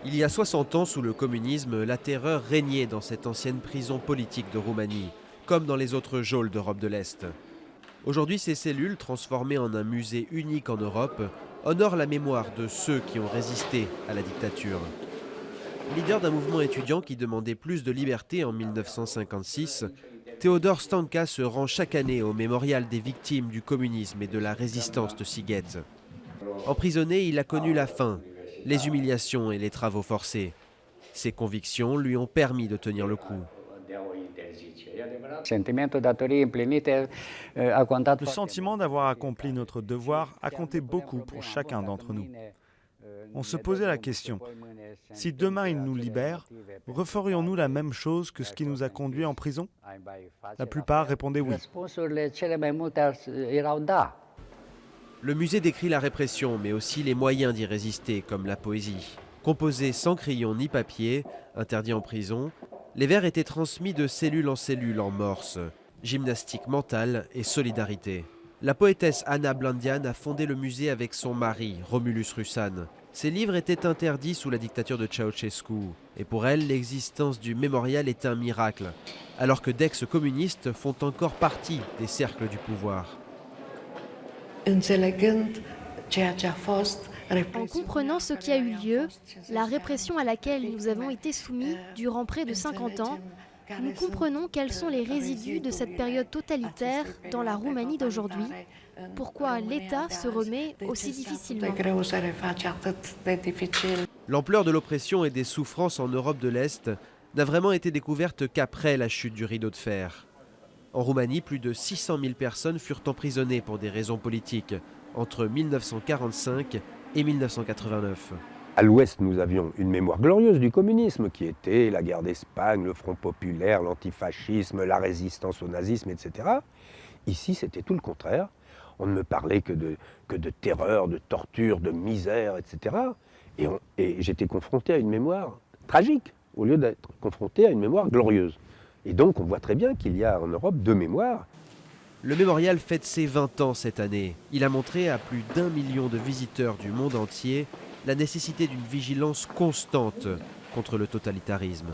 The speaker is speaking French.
Il y a 60 ans, sous le communisme, la terreur régnait dans cette ancienne prison politique de Roumanie, comme dans les autres geôles d'Europe de l'Est. Aujourd'hui, ces cellules, transformées en un musée unique en Europe, honorent la mémoire de ceux qui ont résisté à la dictature. Leader d'un mouvement étudiant qui demandait plus de liberté en 1956, Théodore Stanka se rend chaque année au mémorial des victimes du communisme et de la résistance de Sighet. Emprisonné, il a connu la faim, les humiliations et les travaux forcés. Ses convictions lui ont permis de tenir le coup. Le sentiment d'avoir accompli notre devoir a compté beaucoup pour chacun d'entre nous. On se posait la question, si demain ils nous libèrent, referions-nous la même chose que ce qui nous a conduits en prison? La plupart répondaient oui. Le musée décrit la répression, mais aussi les moyens d'y résister, comme la poésie. Composés sans crayon ni papier, interdits en prison, les vers étaient transmis de cellule en morse, gymnastique mentale et solidarité. La poétesse Anna Blandian a fondé le musée avec son mari, Romulus Russan. Ses livres étaient interdits sous la dictature de Ceausescu. Et pour elle, l'existence du mémorial est un miracle, alors que d'ex-communistes font encore partie des cercles du pouvoir. En comprenant ce qui a eu lieu, la répression à laquelle nous avons été soumis durant près de 50 ans, nous comprenons quels sont les résidus de cette période totalitaire dans la Roumanie d'aujourd'hui, pourquoi l'État se remet aussi difficilement. L'ampleur de l'oppression et des souffrances en Europe de l'Est n'a vraiment été découverte qu'après la chute du rideau de fer. En Roumanie, plus de 600 000 personnes furent emprisonnées pour des raisons politiques entre 1945 et 1989. À l'Ouest, nous avions une mémoire glorieuse du communisme qui était la guerre d'Espagne, le Front populaire, l'antifascisme, la résistance au nazisme, etc. Ici, c'était tout le contraire. On ne me parlait que de terreur, de torture, de misère, etc. Et j'étais confronté à une mémoire tragique, au lieu d'être confronté à une mémoire glorieuse. Et donc, on voit très bien qu'il y a en Europe deux mémoires. Le mémorial fête ses 20 ans cette année. Il a montré à plus d'1 million de visiteurs du monde entier la nécessité d'une vigilance constante contre le totalitarisme.